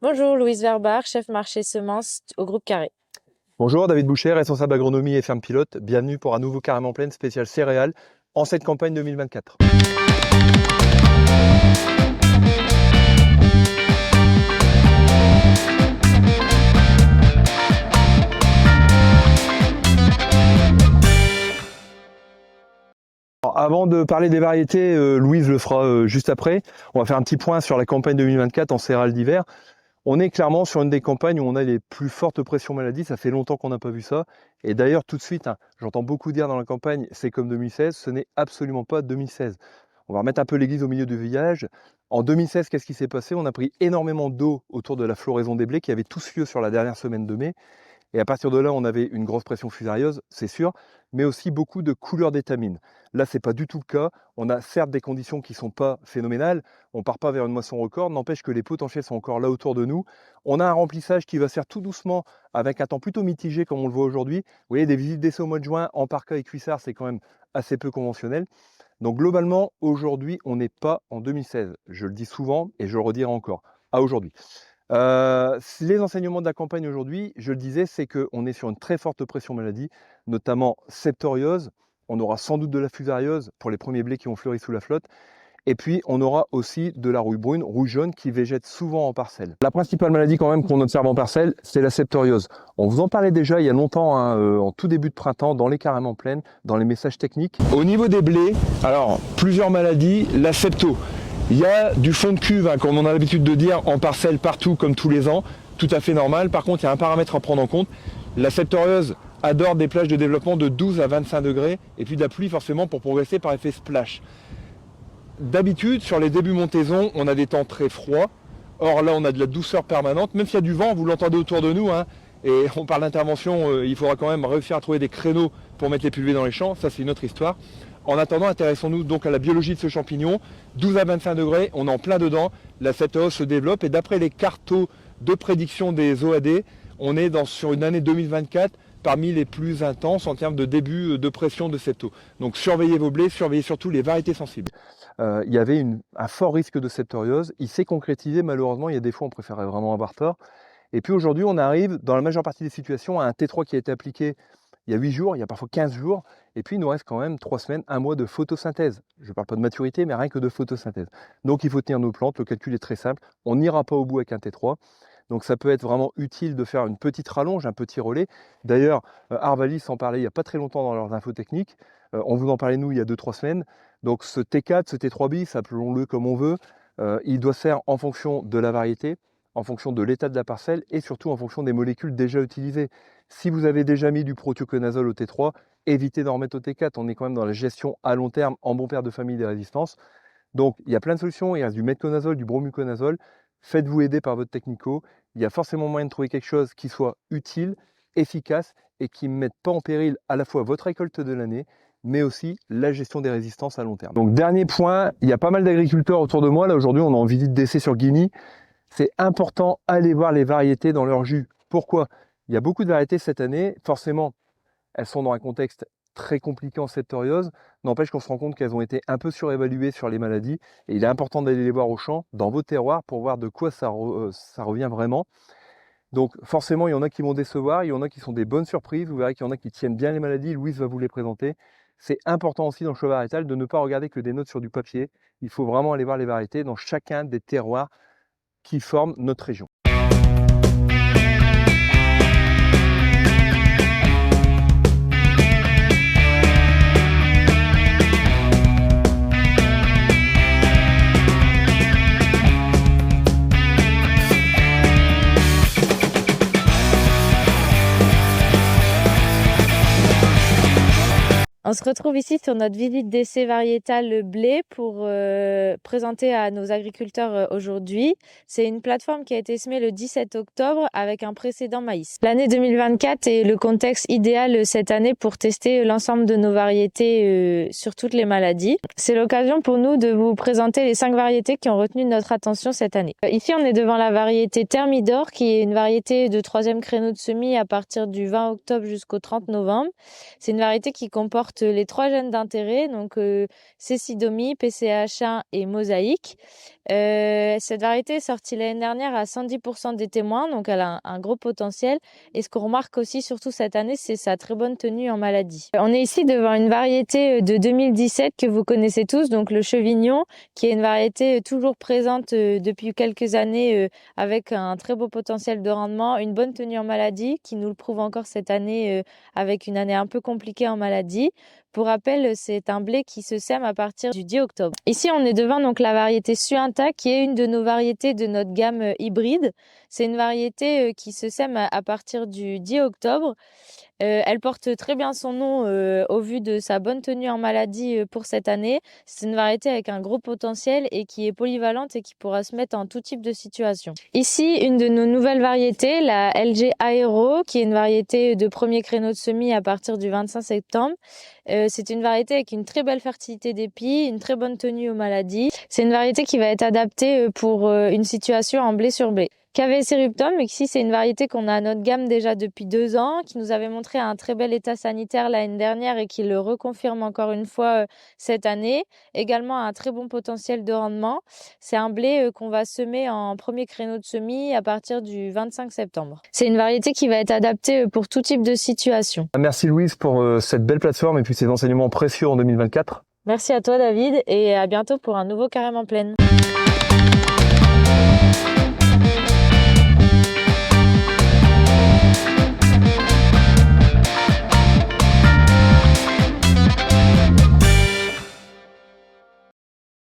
Bonjour, Louise Verbar, chef marché semences au groupe Carré. Bonjour, David Boucher, responsable agronomie et ferme pilote. Bienvenue pour un nouveau Carême en plaine spécial céréales en cette campagne 2024. Alors, avant de parler des variétés, Louise le fera juste après. On va faire un petit point sur la campagne 2024 en céréales d'hiver. On est clairement sur une des campagnes où on a les plus fortes pressions maladies. Ça fait longtemps qu'on n'a pas vu ça. Et d'ailleurs, tout de suite, j'entends beaucoup dire dans la campagne, c'est comme 2016. Ce n'est absolument pas 2016. On va remettre un peu l'église au milieu du village. En 2016, qu'est-ce qui s'est passé? On a pris énormément d'eau autour de la floraison des blés qui avait tous lieu sur la dernière semaine de mai. Et à partir de là, on avait une grosse pression fusarieuse, c'est sûr, mais aussi beaucoup de couleurs d'étamines. Là, ce n'est pas du tout le cas. On a certes des conditions qui ne sont pas phénoménales. On ne part pas vers une moisson record, n'empêche que les potentiels sont encore là autour de nous. On a un remplissage qui va se faire tout doucement avec un temps plutôt mitigé comme on le voit aujourd'hui. Vous voyez, des visites d'essai au mois de juin en parka et cuissard, c'est quand même assez peu conventionnel. Donc globalement, aujourd'hui, on n'est pas en 2016. Je le dis souvent et je le redirai encore, à aujourd'hui. Les enseignements de la campagne aujourd'hui, je le disais, c'est qu'on est sur une très forte pression maladie, notamment septoriose. On aura sans doute de la fusariose pour les premiers blés qui ont fleuri sous la flotte. Et puis, on aura aussi de la rouille brune, rouille jaune qui végète souvent en parcelle. La principale maladie quand même qu'on observe en parcelle, c'est la septoriose. On vous en parlait déjà il y a longtemps, en tout début de printemps, dans les carèmes en plaine, dans les messages techniques. Au niveau des blés, alors, plusieurs maladies, la septo. Il y a du fond de cuve, comme on a l'habitude de dire, en parcelle partout, comme tous les ans, tout à fait normal. Par contre, il y a un paramètre à prendre en compte. La septoriose adore des plages de développement de 12 à 25 degrés, et puis de la pluie forcément pour progresser par effet splash. D'habitude, sur les débuts montaison, on a des temps très froids. Or là, on a de la douceur permanente. Même s'il y a du vent, vous l'entendez autour de nous, et on parle d'intervention, il faudra quand même réussir à trouver des créneaux pour mettre les pulvées dans les champs. Ça, c'est une autre histoire. En attendant, intéressons-nous donc à la biologie de ce champignon. 12 à 25 degrés, on est en plein dedans. La septoriose se développe et d'après les cartos de prédiction des OAD, on est sur une année 2024 parmi les plus intenses en termes de début de pression de septo. Donc surveillez vos blés, surveillez surtout les variétés sensibles. Il y avait un fort risque de septoriose. Il s'est concrétisé malheureusement, il y a des fois on préférait vraiment avoir tort. Et puis aujourd'hui on arrive dans la majeure partie des situations à un T3 qui a été appliqué il y a 8 jours, il y a parfois 15 jours, et puis il nous reste quand même 3 semaines, 1 mois de photosynthèse. Je ne parle pas de maturité, mais rien que de photosynthèse. Donc il faut tenir nos plantes, le calcul est très simple, on n'ira pas au bout avec un T3. Donc ça peut être vraiment utile de faire une petite rallonge, un petit relais. D'ailleurs, Arvalis en parlait il n'y a pas très longtemps dans leurs infos techniques. On vous en parlait nous il y a 2-3 semaines. Donc ce T4, ce T3 bis, appelons-le comme on veut, il doit se faire en fonction de la variété, en fonction de l'état de la parcelle et surtout en fonction des molécules déjà utilisées. Si vous avez déjà mis du prothioconazole au T3, évitez d'en remettre au T4. On est quand même dans la gestion à long terme en bon père de famille des résistances. Donc il y a plein de solutions, il reste du metconazole, du bromuconazole. Faites-vous aider par votre technico. Il y a forcément moyen de trouver quelque chose qui soit utile, efficace et qui ne mette pas en péril à la fois votre récolte de l'année, mais aussi la gestion des résistances à long terme. Donc dernier point, il y a pas mal d'agriculteurs autour de moi. Là aujourd'hui, on est en visite d'essai sur Guigny. C'est important, allez voir les variétés dans leur jus. Pourquoi? Il y a beaucoup de variétés cette année. Forcément, elles sont dans un contexte très compliqué en septoriose. N'empêche qu'on se rend compte qu'elles ont été un peu surévaluées sur les maladies. Et il est important d'aller les voir au champ, dans vos terroirs, pour voir de quoi ça revient vraiment. Donc forcément, il y en a qui vont décevoir, il y en a qui sont des bonnes surprises. Vous verrez qu'il y en a qui tiennent bien les maladies. Louise va vous les présenter. C'est important aussi dans le choix variétal de ne pas regarder que des notes sur du papier. Il faut vraiment aller voir les variétés dans chacun des terroirs qui forment notre région. On se retrouve ici sur notre visite d'essai variétal le blé pour présenter à nos agriculteurs aujourd'hui. C'est une plateforme qui a été semée le 17 octobre avec un précédent maïs. L'année 2024 est le contexte idéal cette année pour tester l'ensemble de nos variétés sur toutes les maladies. C'est l'occasion pour nous de vous présenter les 5 variétés qui ont retenu notre attention cette année. Ici, on est devant la variété Thermidor qui est une variété de 3e créneau de semis à partir du 20 octobre jusqu'au 30 novembre. C'est une variété qui comporte porte les 3 gènes d'intérêt, donc Cécidomyie, PCH1 et Mosaïque. Cette variété est sortie l'année dernière à 110% des témoins, donc elle a un gros potentiel. Et ce qu'on remarque aussi, surtout cette année, c'est sa très bonne tenue en maladie. On est ici devant une variété de 2017 que vous connaissez tous, donc le Chevignon, qui est une variété toujours présente depuis quelques années avec un très beau potentiel de rendement, une bonne tenue en maladie, qui nous le prouve encore cette année avec une année un peu compliquée en maladie. Pour rappel, c'est un blé qui se sème à partir du 10 octobre. Ici, on est devant donc la variété Suinta, qui est une de nos variétés de notre gamme hybride. C'est une variété qui se sème à partir du 10 octobre. Elle porte très bien son nom au vu de sa bonne tenue en maladie pour cette année. C'est une variété avec un gros potentiel et qui est polyvalente et qui pourra se mettre en tout type de situation. Ici, une de nos nouvelles variétés, la LG Aero, qui est une variété de premier créneau de semis à partir du 25 septembre. C'est une variété avec une très belle fertilité d'épis, une très bonne tenue aux maladies. C'est une variété qui va être adaptée pour une situation en blé sur blé. KVS Eruptum, ici c'est une variété qu'on a à notre gamme déjà depuis 2 ans, qui nous avait montré un très bel état sanitaire l'année dernière et qui le reconfirme encore une fois cette année. Également un très bon potentiel de rendement. C'est un blé qu'on va semer en premier créneau de semis à partir du 25 septembre. C'est une variété qui va être adaptée pour tout type de situation. Merci Louise pour cette belle plateforme et puis ces enseignements précieux en 2024. Merci à toi David et à bientôt pour un nouveau Carême en Plaine.